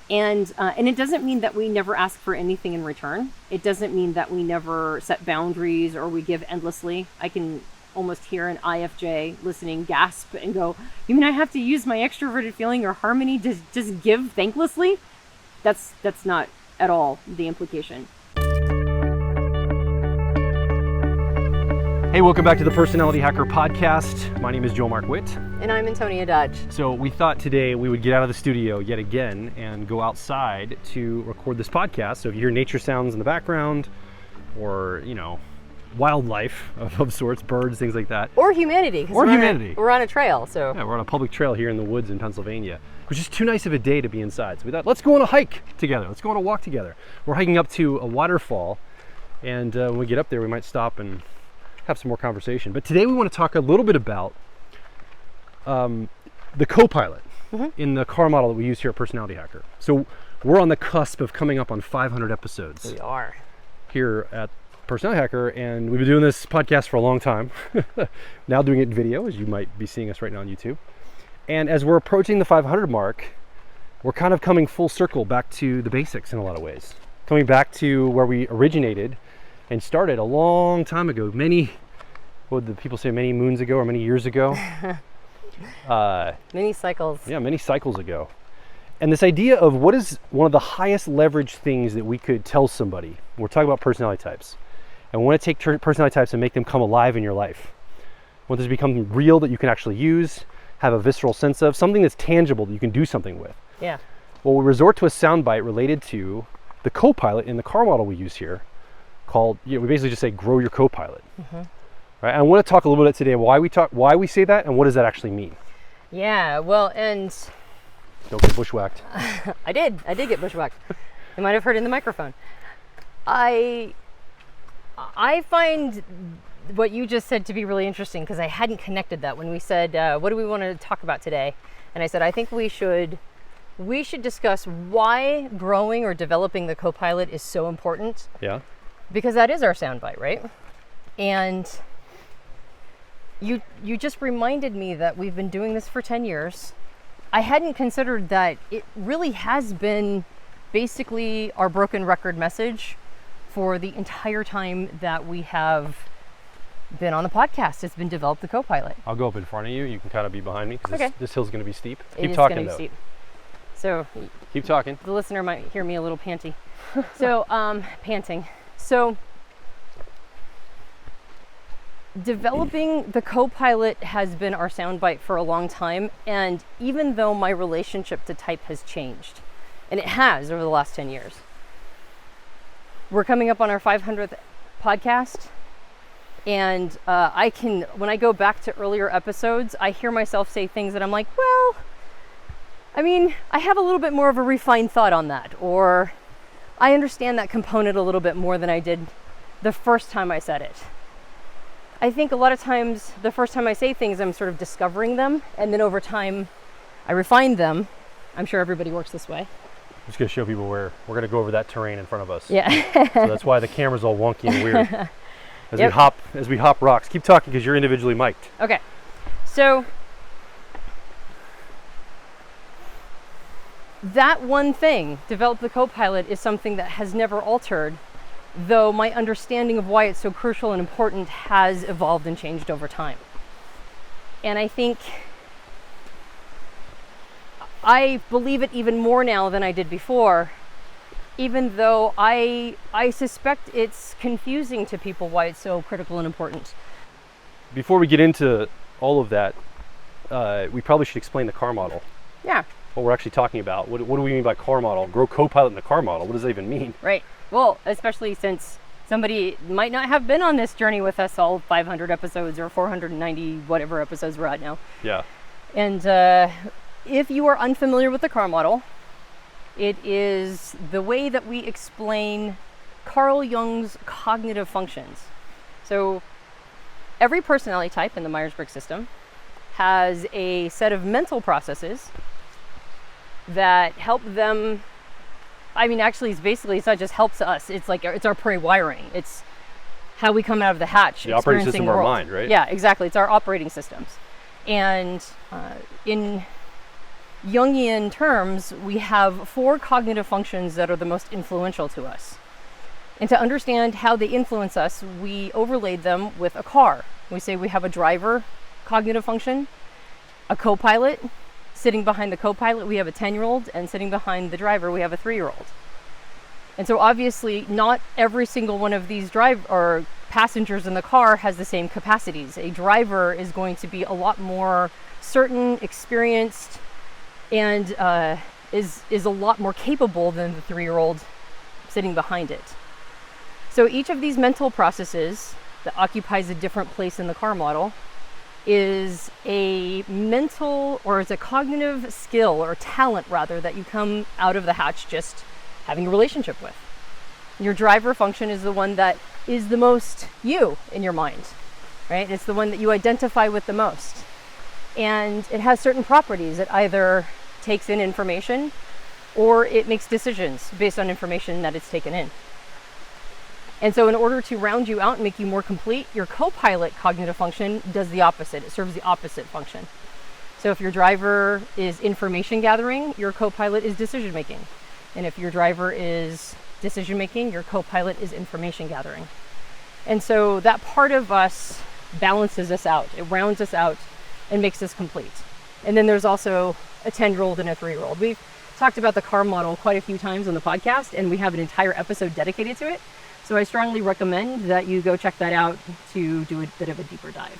And it doesn't mean that we never ask for anything in return. It doesn't mean that we never set boundaries or we give endlessly. I can almost hear an IFJ listening gasp and go, you mean I have to use my extroverted feeling or harmony to just give thanklessly? That's not at all the implication. Hey, welcome back to the Personality Hacker Podcast. My name is Joe Mark Witt. And I'm Antonia Dodge. So we thought today we would get out of the studio yet again and go outside to record this podcast. So if you hear nature sounds in the background or, wildlife of sorts, birds, things like that. Or humanity. We're on a trail, so. Yeah, we're on a public trail here in the woods in Pennsylvania. It was just too nice of a day to be inside. So we thought, let's go on a hike together. Let's go on a walk together. We're hiking up to a waterfall. And when we get up there, we might stop and have some more conversation. But today we want to talk a little bit about the CoPilot in the car model that we use here at Personality Hacker. So we're on the cusp of coming up on 500 episodes. We are. Here at Personality Hacker, and we've been doing this podcast for a long time. Now doing it in video, as you might be seeing us right now on YouTube. And as we're approaching the 500 mark, we're kind of coming full circle back to the basics in a lot of ways. Coming back to where we originated and started a long time ago. Many moons ago or many years ago? Many cycles. Yeah, many cycles ago. And this idea of what is one of the highest leverage things that we could tell somebody. We're talking about personality types. And we want to take personality types and make them come alive in your life. We want this to become real, that you can actually use, have a visceral sense of, something that's tangible that you can do something with. Yeah. Well, we resort to a soundbite related to the CoPilot in the car model we use here, called, we basically just say, grow your CoPilot. Right? And I want to talk a little bit today why we say that and what does that actually mean. Yeah, well, and don't get bushwhacked. I did get bushwhacked. You might have heard in the microphone. I find what you just said to be really interesting, because I hadn't connected that when we said, what do we want to talk about today? And I said, I think we should discuss why growing or developing the CoPilot is so important. Yeah. Because that is our soundbite, right? And you just reminded me that we've been doing this for 10 years. I hadn't considered that it really has been basically our broken record message for the entire time that we have been on the podcast. It's been develop the CoPilot. I'll go up in front of you. You can kind of be behind me, because this hill's going to be steep. Keep talking, though. Steep. So keep talking. The listener might hear me a little panty. So panting. So developing the CoPilot has been our soundbite for a long time, and even though my relationship to type has changed, and it has over the last 10 years, we're coming up on our 500th podcast, and when I go back to earlier episodes, I hear myself say things that I'm like, well, I mean, I have a little bit more of a refined thought on that, or I understand that component a little bit more than I did the first time I said it. I think a lot of times the first time I say things, I'm sort of discovering them, and then over time I refine them. I'm sure everybody works this way. I'm just going to show people where we're going to go over that terrain in front of us. Yeah. So that's why the camera's all wonky and weird. As we hop rocks. Keep talking, because you're individually mic'd. Okay. So that one thing, develop the CoPilot, is something that has never altered, though my understanding of why it's so crucial and important has evolved and changed over time. And I think I believe it even more now than I did before, even though I suspect it's confusing to people why it's so critical and important. Before we get into all of that, we probably should explain the car model. Yeah. What we're actually talking about. What do we mean by car model? Grow CoPilot in the car model. What does that even mean? Right. Well, especially since somebody might not have been on this journey with us all 500 episodes or 490 whatever episodes we're at now. Yeah. And if you are unfamiliar with the car model, it is the way that we explain Carl Jung's cognitive functions. So every personality type in the Myers-Briggs system has a set of mental processes that help them. I mean, actually, it's not just helps us. It's like it's our pre-wiring. It's how we come out of the hatch. The operating system of our mind, right? Yeah, exactly. It's our operating systems. And in Jungian terms, we have 4 cognitive functions that are the most influential to us. And to understand how they influence us, we overlaid them with a car. We say we have a driver cognitive function, a co-pilot. Sitting behind the co-pilot, we have a 10-year-old, and sitting behind the driver, we have a 3-year-old. And so obviously, not every single one of these passengers in the car has the same capacities. A driver is going to be a lot more certain, experienced, and is a lot more capable than the 3-year-old sitting behind it. So each of these mental processes that occupies a different place in the car model is a mental, or is a cognitive skill or talent rather, that you come out of the hatch just having a relationship with. Your driver function is the one that is the most you in your mind, right? It's the one that you identify with the most. And it has certain properties. It either takes in information or it makes decisions based on information that it's taken in. And so in order to round you out and make you more complete, your co-pilot cognitive function does the opposite. It serves the opposite function. So if your driver is information gathering, your co-pilot is decision making. And if your driver is decision making, your co-pilot is information gathering. And so that part of us balances us out. It rounds us out and makes us complete. And then there's also a 10-year-old and a 3-year-old. We've talked about the car model quite a few times on the podcast, and we have an entire episode dedicated to it. So I strongly recommend that you go check that out to do a bit of a deeper dive.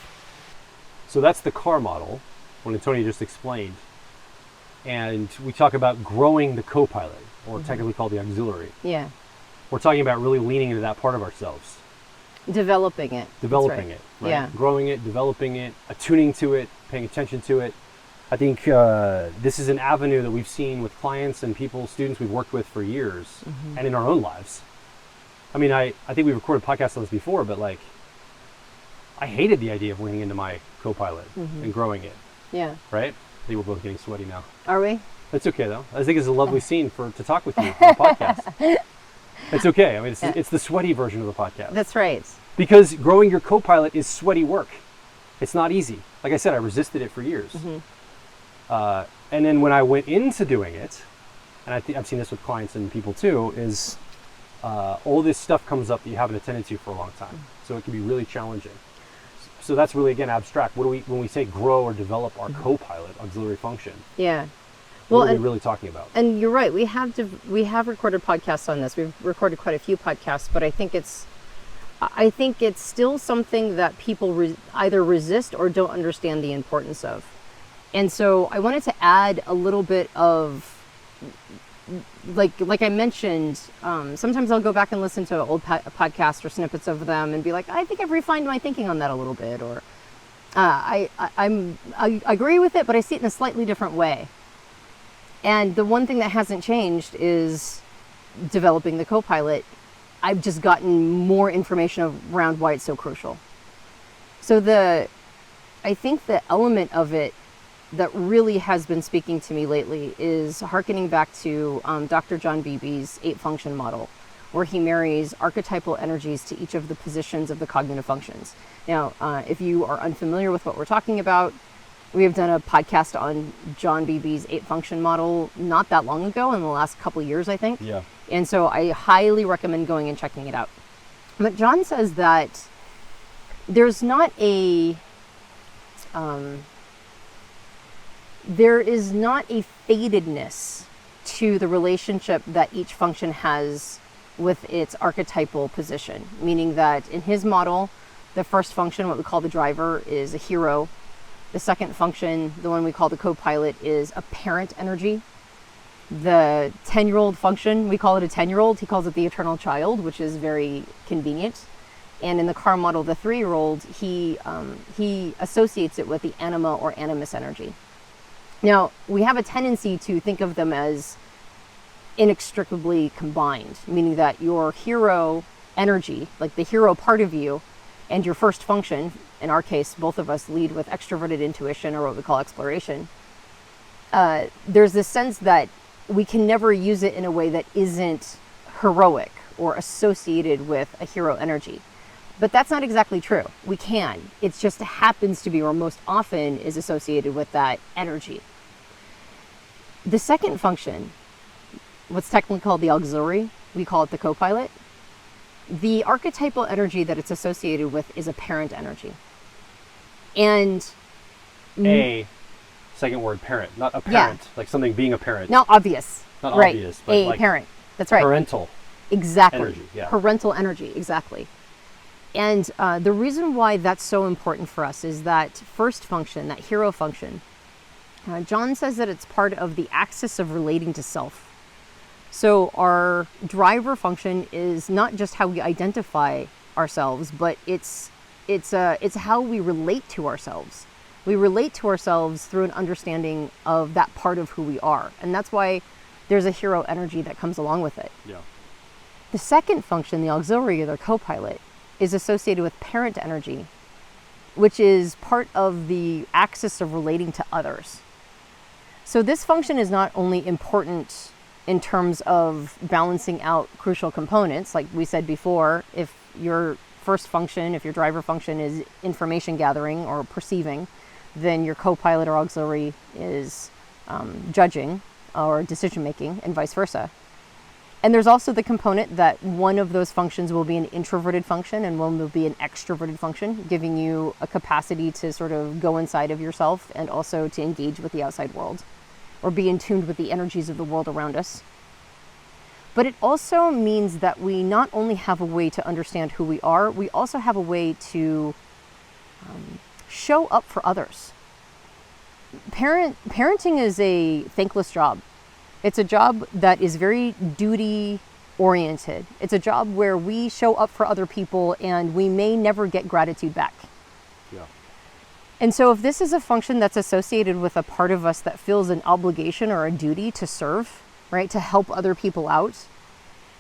So that's the car model, what Antonia just explained. And we talk about growing the co-pilot, or technically called the auxiliary. Yeah. We're talking about really leaning into that part of ourselves. Developing it. Developing it, right? Yeah. Growing it, developing it, attuning to it, paying attention to it. I think this is an avenue that we've seen with clients and people, students we've worked with for years, and in our own lives. I mean, I think we've recorded podcasts on this before, but like, I hated the idea of leaning into my co-pilot and growing it. Yeah. Right? I think we're both getting sweaty now. Are we? That's okay though. I think it's a lovely scene to talk with you on the podcast. It's okay. I mean, it's the sweaty version of the podcast. That's right. Because growing your co-pilot is sweaty work. It's not easy. Like I said, I resisted it for years. And then when I went into doing it, and I think I've seen this with clients and people too, is all this stuff comes up that you haven't attended to for a long time. So it can be really challenging. So that's really, again, abstract. When we say grow or develop our co-pilot auxiliary function? Yeah. What are we really talking about? And you're right. We have recorded podcasts on this. We've recorded quite a few podcasts, but I think it's still something that people either resist or don't understand the importance of. And so I wanted to add a little bit of, like I mentioned, sometimes I'll go back and listen to old podcasts or snippets of them and be like, I think I've refined my thinking on that a little bit, or I agree with it, but I see it in a slightly different way. And the one thing that hasn't changed is developing the co-pilot. I've just gotten more information around why it's so crucial. So I think the element of it that really has been speaking to me lately is hearkening back to Dr. John Beebe's 8-function model, where he marries archetypal energies to each of the positions of the cognitive functions. Now, if you are unfamiliar with what we're talking about, we have done a podcast on John Beebe's 8-function model not that long ago, in the last couple of years, I think. Yeah. And so I highly recommend going and checking it out. But John says that there's not there is not a fatedness to the relationship that each function has with its archetypal position, meaning that in his model, the first function, what we call the driver, is a hero. The second function, the one we call the co-pilot, is a parent energy. The 10-year-old function, we call it a 10-year-old. He calls it the eternal child, which is very convenient. And in the car model, the 3-year-old, he associates it with the anima or animus energy. Now, we have a tendency to think of them as inextricably combined, meaning that your hero energy, like the hero part of you, and your first function, in our case, both of us lead with extroverted intuition, or what we call exploration. There's this sense that we can never use it in a way that isn't heroic or associated with a hero energy. But that's not exactly true. We can. It just happens to be, or most often is associated with that energy. The second function, what's technically called the auxiliary, we call it the CoPilot. The archetypal energy that it's associated with is a parent energy. And second word, parent, not a parent, like something being a parent. Not obvious. Not right. obvious, but a like parent. That's right. Parental. Exactly. Energy, yeah. Parental energy, exactly. And the reason why that's so important for us is that first function, that hero function, John says that it's part of the axis of relating to self. So our driver function is not just how we identify ourselves, but it's how we relate to ourselves. We relate to ourselves through an understanding of that part of who we are. And that's why there's a hero energy that comes along with it. Yeah. The second function, the auxiliary or the CoPilot, is associated with parent energy, which is part of the axis of relating to others. So this function is not only important in terms of balancing out crucial components, like we said before, if your first function, if your driver function is information gathering or perceiving, then your CoPilot or auxiliary is judging or decision making, and vice versa. And there's also the component that one of those functions will be an introverted function and one will be an extroverted function, giving you a capacity to sort of go inside of yourself and also to engage with the outside world or be in tune with the energies of the world around us. But it also means that we not only have a way to understand who we are, we also have a way to show up for others. Parenting is a thankless job. It's a job that is very duty oriented. It's a job where we show up for other people and we may never get gratitude back. Yeah. And so if this is a function that's associated with a part of us that feels an obligation or a duty to serve, right, to help other people out,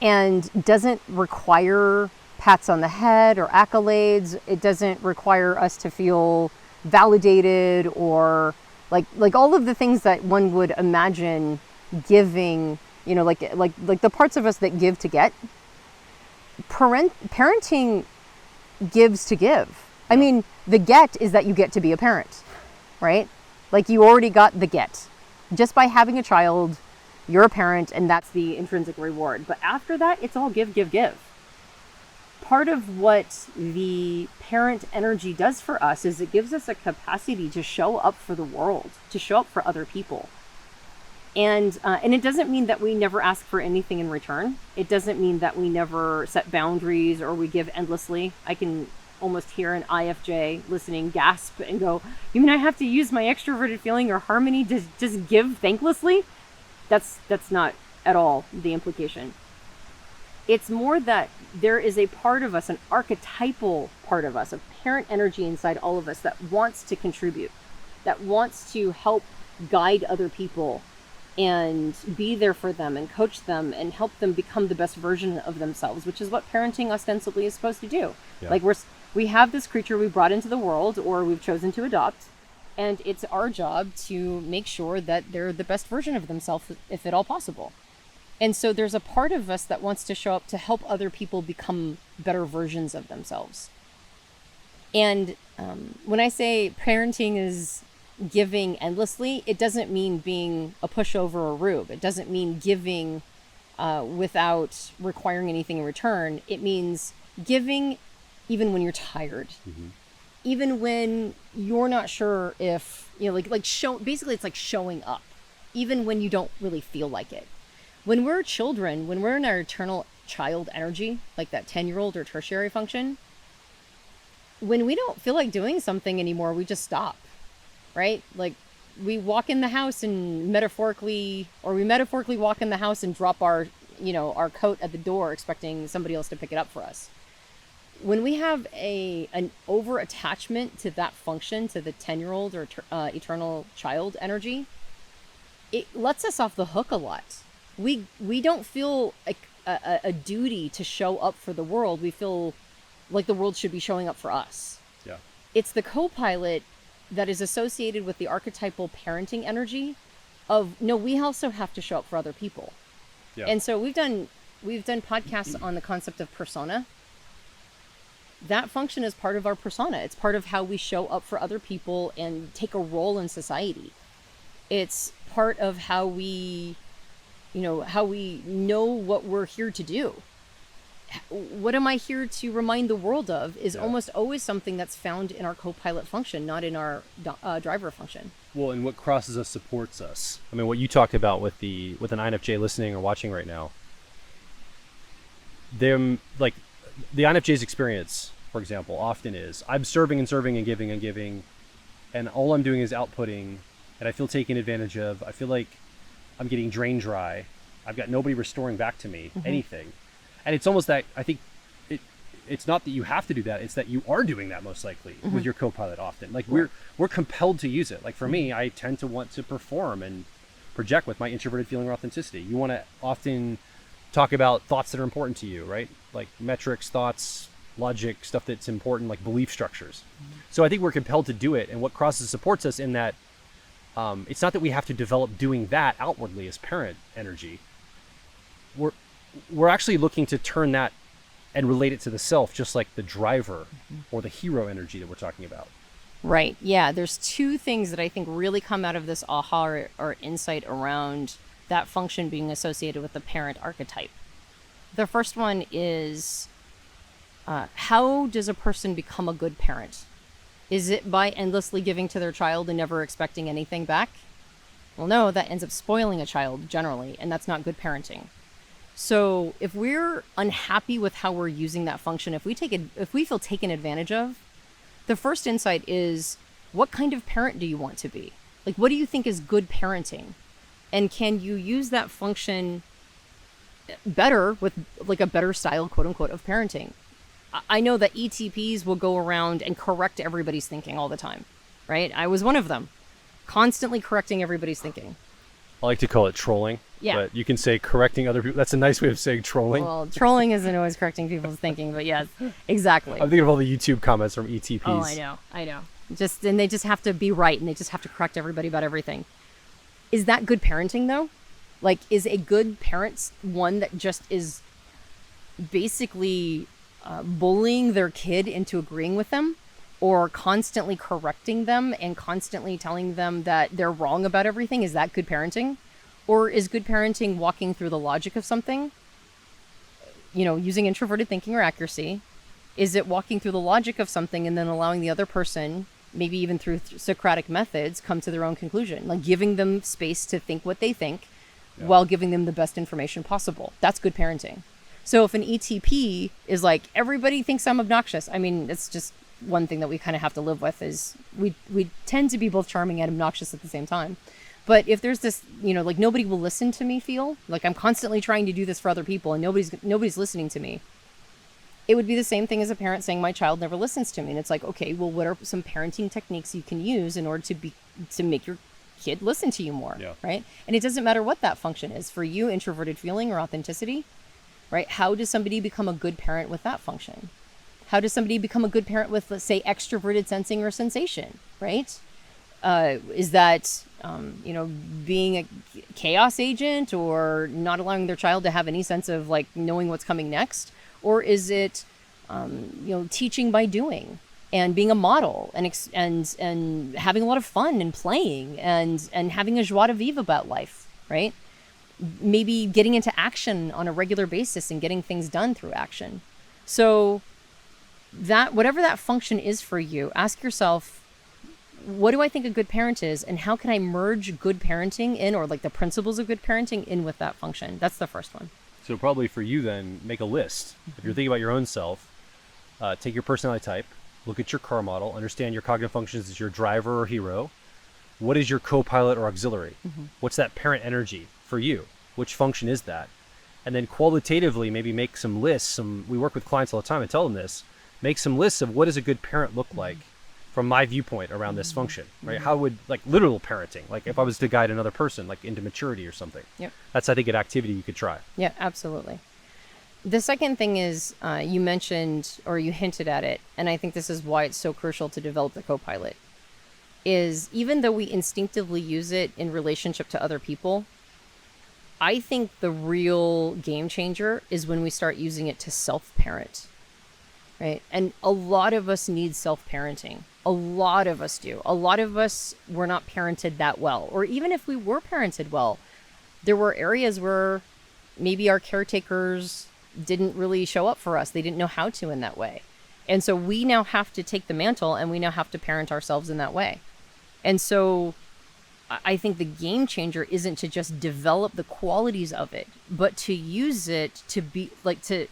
and doesn't require pats on the head or accolades, it doesn't require us to feel validated or like all of the things that one would imagine giving, you know, like the parts of us that give to get. Parenting gives to give. I mean, the get is that you get to be a parent, right? Like you already got the get. Just by having a child, you're a parent and that's the intrinsic reward. But after that, it's all give, give, give. Part of what the parent energy does for us is it gives us a capacity to show up for the world, to show up for other people. And it doesn't mean that we never ask for anything in return. It doesn't mean that we never set boundaries or we give endlessly. I can almost hear an IFJ listening gasp and go, you mean I have to use my extroverted feeling or harmony to just give thanklessly? That's not at all the implication. It's more that there is a part of us, an archetypal part of us, a parent energy inside all of us that wants to contribute, that wants to help guide other people and be there for them and coach them and help them become the best version of themselves, which is what parenting ostensibly is supposed to do. Yeah. Like we have this creature we brought into the world or we've chosen to adopt, and it's our job to make sure that they're the best version of themselves, if at all possible. And so there's a part of us that wants to show up to help other people become better versions of themselves. And when I say parenting is giving endlessly, it doesn't mean being a pushover or rube. It doesn't mean giving without requiring anything in return. It means giving even when you're tired, even when you're not sure if, you know, basically it's like showing up, even when you don't really feel like it. When we're children, when we're in our eternal child energy, like that 10-year-old or tertiary function, when we don't feel like doing something anymore, we just stop, right? Like we walk in the house and metaphorically walk in the house and drop our coat at the door expecting somebody else to pick it up for us. When we have an over attachment to that function, to the 10-year-old or eternal child energy, it lets us off the hook a lot. We don't feel a duty to show up for the world. We feel like the world should be showing up for us. Yeah. It's the CoPilot that is associated with the archetypal parenting energy of, no, we also have to show up for other people. Yeah. And so we've done podcasts on the concept of persona. That function is part of our persona. It's part of how we show up for other people and take a role in society. It's part of how we know what we're here to do. What am I here to remind the world of is almost always something that's found in our CoPilot function, not in our driver function. Well, and what crosses us supports us. I mean, what you talked about with an INFJ listening or watching right now, them, like the INFJ's experience, for example, often is I'm serving and serving and giving, and all I'm doing is outputting, and I feel taken advantage of. I feel like I'm getting drain dry. I've got nobody restoring back to me anything. And it's almost that, I think it's not that you have to do that, it's that you are doing that most likely with your CoPilot often. Like we're compelled to use it. Like for me, I tend to want to perform and project with my introverted feeling or authenticity. You want to often talk about thoughts that are important to you, right? Like metrics, thoughts, logic, stuff that's important, like belief structures. So I think we're compelled to do it. And what crosses supports us in that it's not that we have to develop doing that outwardly as parent energy. We're actually looking to turn that and relate it to the self, just like the driver or the hero energy that we're talking about. Right. Yeah. There's two things that I think really come out of this aha or insight around that function being associated with the parent archetype. The first one is how does a person become a good parent? Is it by endlessly giving to their child and never expecting anything back? Well, no, that ends up spoiling a child generally, and that's not good parenting. So if we're unhappy with how we're using that function, if we feel taken advantage of, the first insight is, what kind of parent do you want to be? Like, what do you think is good parenting? And can you use that function better with like a better style, quote unquote, of parenting? I know that ETPs will go around and correct everybody's thinking all the time, right? I was one of them, constantly correcting everybody's thinking. I like to call it trolling. Yeah. But you can say correcting other people. That's a nice way of saying trolling. Well, trolling isn't always correcting people's thinking, but yes, exactly. I'm thinking of all the YouTube comments from ETPs. Oh, I know. And they just have to be right, and they just have to correct everybody about everything. Is that good parenting, though? Like, is a good parent one that just is basically bullying their kid into agreeing with them, or constantly correcting them and constantly telling them that they're wrong about everything? Is that good parenting? Or is good parenting walking through the logic of something, using introverted thinking or accuracy? Is it walking through the logic of something and then allowing the other person, maybe even through Socratic methods, come to their own conclusion, like giving them space to think what they think while giving them the best information possible? That's good parenting. So if an ETP is like, everybody thinks I'm obnoxious, I mean, it's just one thing that we kind of have to live with, is we tend to be both charming and obnoxious at the same time. But if there's this, like nobody will listen to me feel, like I'm constantly trying to do this for other people and nobody's listening to me, it would be the same thing as a parent saying my child never listens to me. And it's like, okay, well, what are some parenting techniques you can use in order to make your kid listen to you more, right? And it doesn't matter what that function is. For you, introverted feeling or authenticity, right? How does somebody become a good parent with that function? How does somebody become a good parent with, let's say, extroverted sensing or sensation, right? Is that, being a chaos agent, or not allowing their child to have any sense of like knowing what's coming next? Or is it, teaching by doing and being a model and having a lot of fun and playing and having a joie de vivre about life, right? Maybe getting into action on a regular basis and getting things done through action. So that, whatever that function is for you, ask yourself, what do I think a good parent is, and how can I merge good parenting in, or like the principles of good parenting in with that function? That's the first one. So probably for you then, make a list. If you're thinking about your own self, take your personality type, look at your car model, understand your cognitive functions as your driver or hero. What is your co-pilot or auxiliary? What's that parent energy for you? Which function is that? And then qualitatively, maybe make some lists. We work with clients all the time and tell them this. Make some lists of what does a good parent look like from my viewpoint around this function, right? How would, like, literal parenting, like if I was to guide another person, like into maturity or something. Yep. That's, I think, an activity you could try. Yeah, absolutely. The second thing is, you mentioned, or you hinted at it, and I think this is why it's so crucial to develop the CoPilot, is even though we instinctively use it in relationship to other people, I think the real game changer is when we start using it to self-parent. right? And a lot of us need self-parenting. A lot of us do. A lot of us were not parented that well. Or even if we were parented well, there were areas where maybe our caretakers didn't really show up for us. They didn't know how to in that way. And so we now have to take the mantle and we now have to parent ourselves in that way. And so I think the game changer isn't to just develop the qualities of it, but to use it to be like to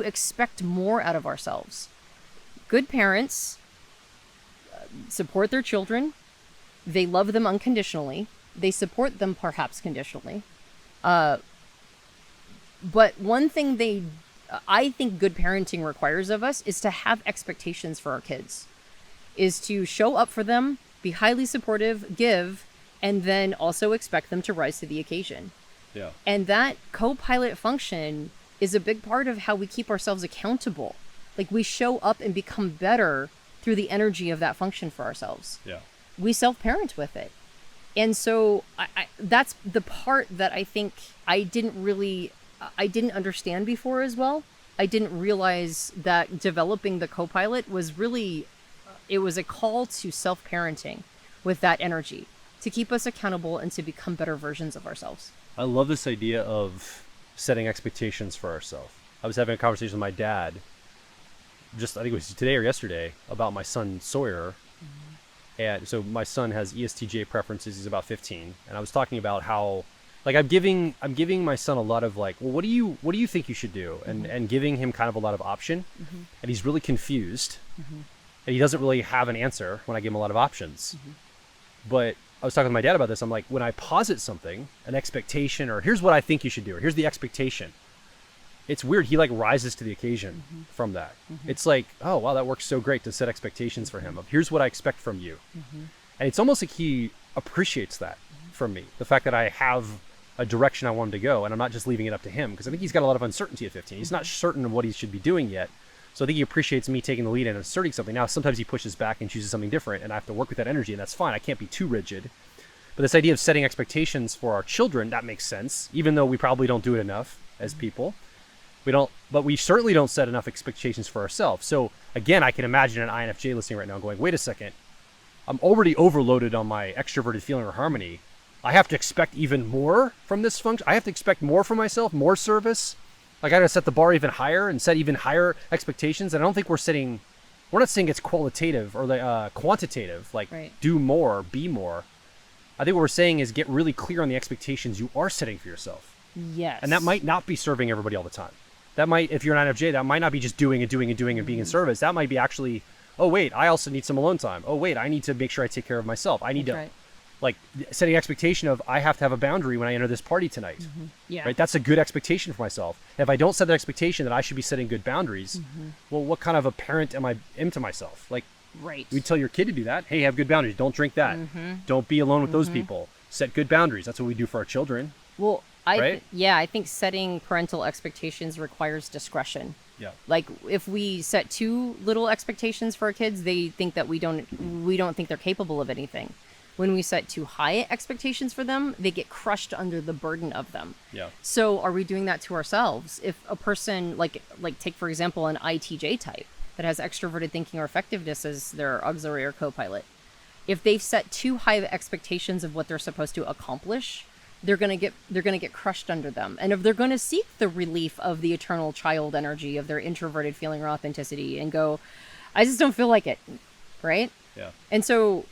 expect more out of ourselves. Good parents support their children. They love them unconditionally. They support them perhaps conditionally. But one thing I think good parenting requires of us is to have expectations for our kids, is to show up for them, be highly supportive, give, and then also expect them to rise to the occasion. Yeah. And that CoPilot function is a big part of how we keep ourselves accountable. Like we show up and become better through the energy of that function for ourselves. Yeah. We self-parent with it. And so that's the part that I think I didn't understand before as well. I didn't realize that developing the CoPilot was really, it was a call to self-parenting with that energy to keep us accountable and to become better versions of ourselves. I love this idea of setting expectations for ourselves. I was having a conversation with my dad, I think it was today or yesterday, about my son Sawyer. And so my son has ESTJ preferences. He's about 15. And I was talking about how, like, I'm giving my son a lot of like, well, what do you think you should do? And giving him kind of a lot of option. And he's really confused. And he doesn't really have an answer when I give him a lot of options. But I was talking to my dad about this. I'm like, when I posit something, an expectation, or here's what I think you should do, or here's the expectation, it's weird. He like rises to the occasion from that. It's like, oh, wow, that works so great to set expectations for him of here's what I expect from you. And it's almost like he appreciates that from me. The fact that I have a direction I want him to go and I'm not just leaving it up to him, because I think he's got a lot of uncertainty at 15. He's not certain of what he should be doing yet. So I think he appreciates me taking the lead and asserting something. Now, sometimes he pushes back and chooses something different, and I have to work with that energy, and that's fine. I can't be too rigid. But this idea of setting expectations for our children, that makes sense, even though we probably don't do it enough as people. But we certainly don't set enough expectations for ourselves. So again, I can imagine an INFJ listening right now going, wait a second, I'm already overloaded on my extroverted feeling or harmony. I have to expect even more from this function. I have to expect more from myself, more service. Like I gotta set the bar even higher and set even higher expectations. And I don't think we're not saying it's qualitative or quantitative, like do more, be more. I think what we're saying is get really clear on the expectations you are setting for yourself. Yes. And that might not be serving everybody all the time. That might, if you're an INFJ, that might not be just doing and being in service. That might be actually, oh wait, I also need some alone time. Oh wait, I need to make sure I take care of myself. I need like setting expectation of I have to have a boundary when I enter this party tonight. Yeah. Right. That's a good expectation for myself. If I don't set that expectation that I should be setting good boundaries, well, what kind of a parent am I to myself? Like, you tell your kid to do that. Hey, have good boundaries. Don't drink that. Don't be alone with those people. Set good boundaries. That's what we do for our children. Well, I think setting parental expectations requires discretion. Yeah. Like if we set too little expectations for our kids, they think that we don't think they're capable of anything. When we set too high expectations for them, they get crushed under the burden of them. Yeah. So are we doing that to ourselves? If a person like take for example an ITJ type that has extroverted thinking or effectiveness as their auxiliary or co-pilot, if they've set too high of expectations of what they're supposed to accomplish, they're gonna get crushed under them. And if they're gonna seek the relief of the eternal child energy of their introverted feeling or authenticity and go, I just don't feel like it, right? Yeah. And so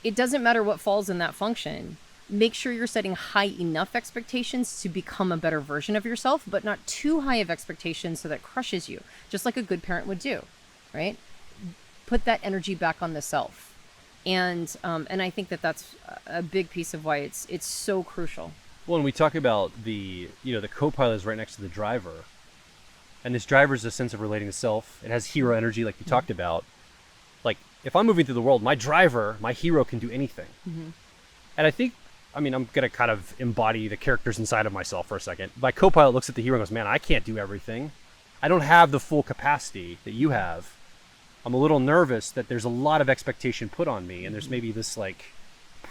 it doesn't matter what falls in that function. Make sure you're setting high enough expectations to become a better version of yourself, but not too high of expectations so that crushes you, just like a good parent would do, right? Put that energy back on the self. And I think that that's a big piece of why it's so crucial. Well, and we talk about the co-pilot is right next to the driver. And this driver is a sense of relating to self. It has hero energy like you talked about. Like, if I'm moving through the world, my driver, my hero can do anything. And I think, I'm going to kind of embody the characters inside of myself for a second. My co-pilot looks at the hero and goes, man, I can't do everything. I don't have the full capacity that you have. I'm a little nervous that there's a lot of expectation put on me. And there's maybe this like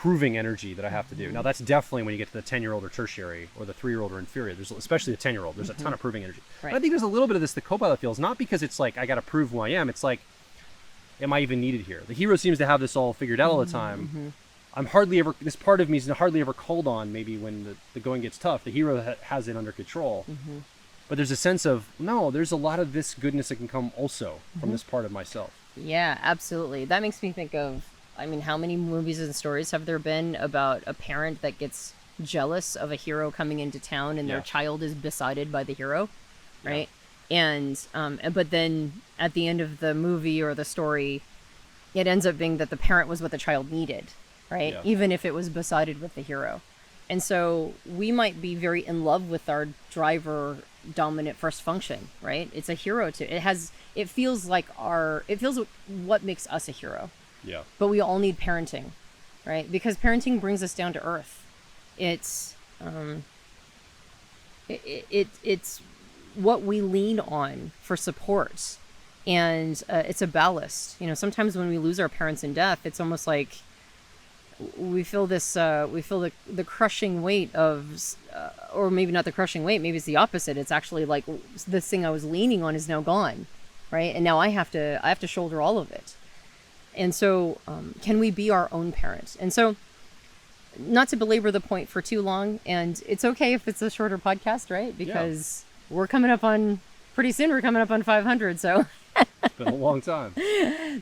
proving energy that I have to do. Now that's definitely when you get to the 10-year-old or tertiary, or the 3-year-old or inferior. There's especially the 10-year-old. There's a ton of proving energy. Right. But I think there's a little bit of this the CoPilot feels, not because it's like I got to prove who I am. It's like, am I even needed here? The hero seems to have this all figured out all the time. I'm hardly ever, this part of me is hardly ever called on. Maybe when the going gets tough, the hero has it under control. But there's a sense of, no, there's a lot of this goodness that can come also from this part of myself. Yeah, absolutely. That makes me think of, I mean, how many movies and stories have there been about a parent that gets jealous of a hero coming into town and their child is besotted by the hero, right? And but then at the end of the movie or the story, it ends up being that the parent was what the child needed, right? Even if it was besotted with the hero. And so we might be very in love with our driver dominant first function, right? It's a hero it feels what makes us a hero. Yeah. But we all need parenting, right? Because parenting brings us down to earth. It's it's what we lean on for support, and it's a ballast. You know, sometimes when we lose our parents in death, it's almost like we feel the crushing weight of, or maybe not the crushing weight, maybe it's the opposite. It's actually like this thing I was leaning on is now gone, right? And now I have to shoulder all of it. And so, can we be our own parents? And so, not to belabor the point for too long, and it's okay if it's a shorter podcast, right? Because we're coming up on, pretty soon we're coming up on 500, so. It's been a long time.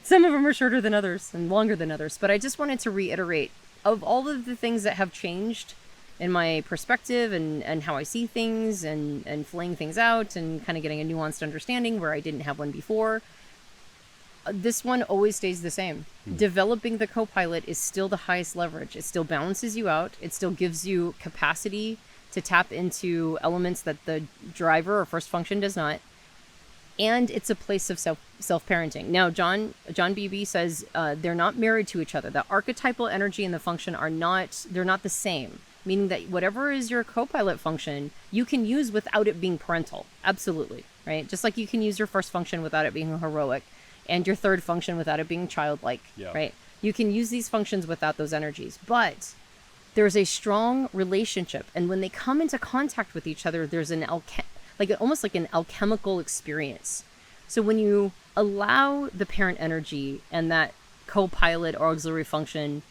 Some of them are shorter than others and longer than others. But I just wanted to reiterate, of all of the things that have changed in my perspective and how I see things and flaying things out and kind of getting a nuanced understanding where I didn't have one before, this one always stays the same. Developing the CoPilot is still the highest leverage. It still balances you out. It still gives you capacity to tap into elements that the driver or first function does not. And it's a place of self-parenting. Now, John Beebe says they're not married to each other. The archetypal energy and the function they're not the same. Meaning that whatever is your CoPilot function, you can use without it being parental. Absolutely, right? Just like you can use your first function without it being heroic, and your third function without it being childlike, right? You can use these functions without those energies. But there's a strong relationship. And when they come into contact with each other, there's almost like an alchemical experience. So when you allow the parent energy and that CoPilot or auxiliary function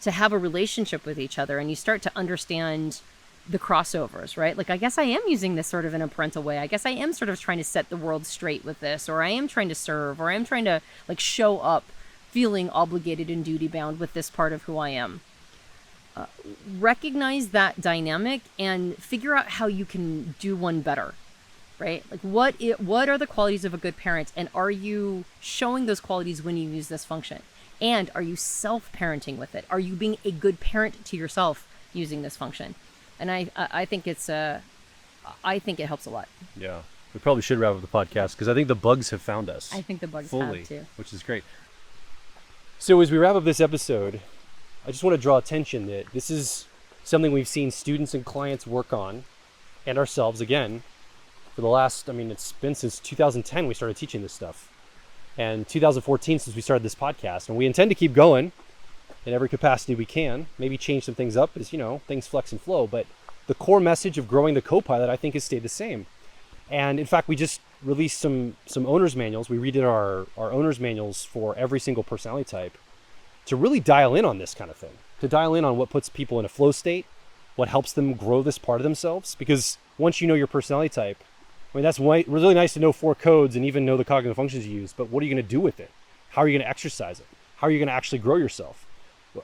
to have a relationship with each other, and you start to understand the crossovers, right? Like, I guess I am using this sort of in a parental way. I guess I am sort of trying to set the world straight with this, or I am trying to serve, or I am trying to like show up feeling obligated and duty bound with this part of who I am. Recognize that dynamic and figure out how you can do one better. Right? Like what are the qualities of a good parent, and are you showing those qualities when you use this function? And are you self-parenting with it? Are you being a good parent to yourself using this function? And I think it helps a lot. Yeah. We probably should wrap up the podcast because I think the bugs have found us. I think the bugs fully, have too. Which is great. So as we wrap up this episode, I just want to draw attention that this is something we've seen students and clients work on, and ourselves again, for the last, it's been since 2010 we started teaching this stuff. And 2014 since we started this podcast. And we intend to keep going in every capacity we can. Maybe change some things up as, things flex and flow. But the core message of growing the CoPilot, I think, has stayed the same. And in fact, we just released some owner's manuals. We redid our owner's manuals for every single personality type to really dial in on this kind of thing. To dial in on what puts people in a flow state, what helps them grow this part of themselves. Because once you know your personality type, that's really nice to know 4 codes and even know the cognitive functions you use, but what are you going to do with it? How are you going to exercise it? How are you going to actually grow yourself?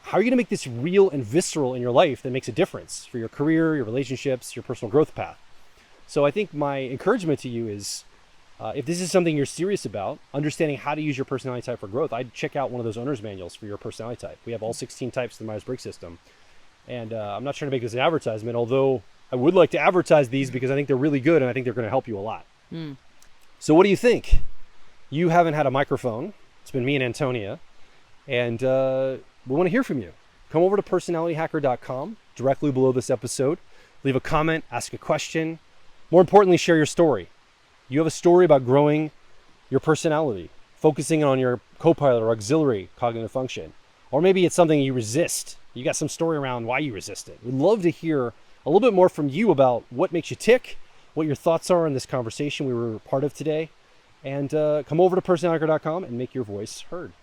How are you going to make this real and visceral in your life that makes a difference for your career, your relationships, your personal growth path? So I think my encouragement to you is, if this is something you're serious about, understanding how to use your personality type for growth, I'd check out one of those owner's manuals for your personality type. We have all 16 types in the Myers-Briggs system. And I'm not trying to make this an advertisement, although I would like to advertise these because I think they're really good and I think they're going to help you a lot. So what do you think? You haven't had a microphone. It's been me and Antonia. And we want to hear from you. Come over to personalityhacker.com directly below this episode. Leave a comment, ask a question. More importantly, share your story. You have a story about growing your personality, focusing on your CoPilot or auxiliary cognitive function. Or maybe it's something you resist You got some story around why you resist it. We'd love to hear a little bit more from you about what makes you tick, what your thoughts are in this conversation we were part of today. And come over to personalityhacker.com and make your voice heard.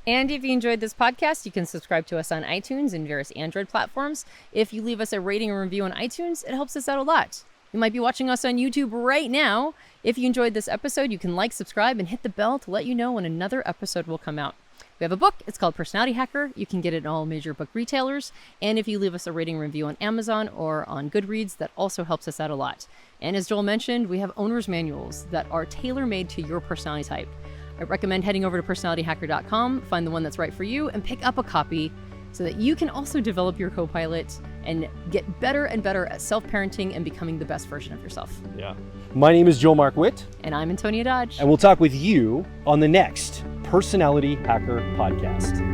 And if you enjoyed this podcast, you can subscribe to us on iTunes and various Android platforms. If you leave us a rating and review on iTunes, it helps us out a lot. You might be watching us on YouTube right now. If you enjoyed this episode, you can like, subscribe, and hit the bell to let you know when another episode will come out. We have a book. It's called Personality Hacker. You can get it in all major book retailers. And if you leave us a rating and review on Amazon or on Goodreads, that also helps us out a lot. And as Joel mentioned, we have owner's manuals that are tailor-made to your personality type. I recommend heading over to personalityhacker.com, find the one that's right for you, and pick up a copy so that you can also develop your CoPilot and get better and better at self-parenting and becoming the best version of yourself. Yeah. My name is Joel Mark Witt. And I'm Antonia Dodge. And we'll talk with you on the next Personality Hacker podcast.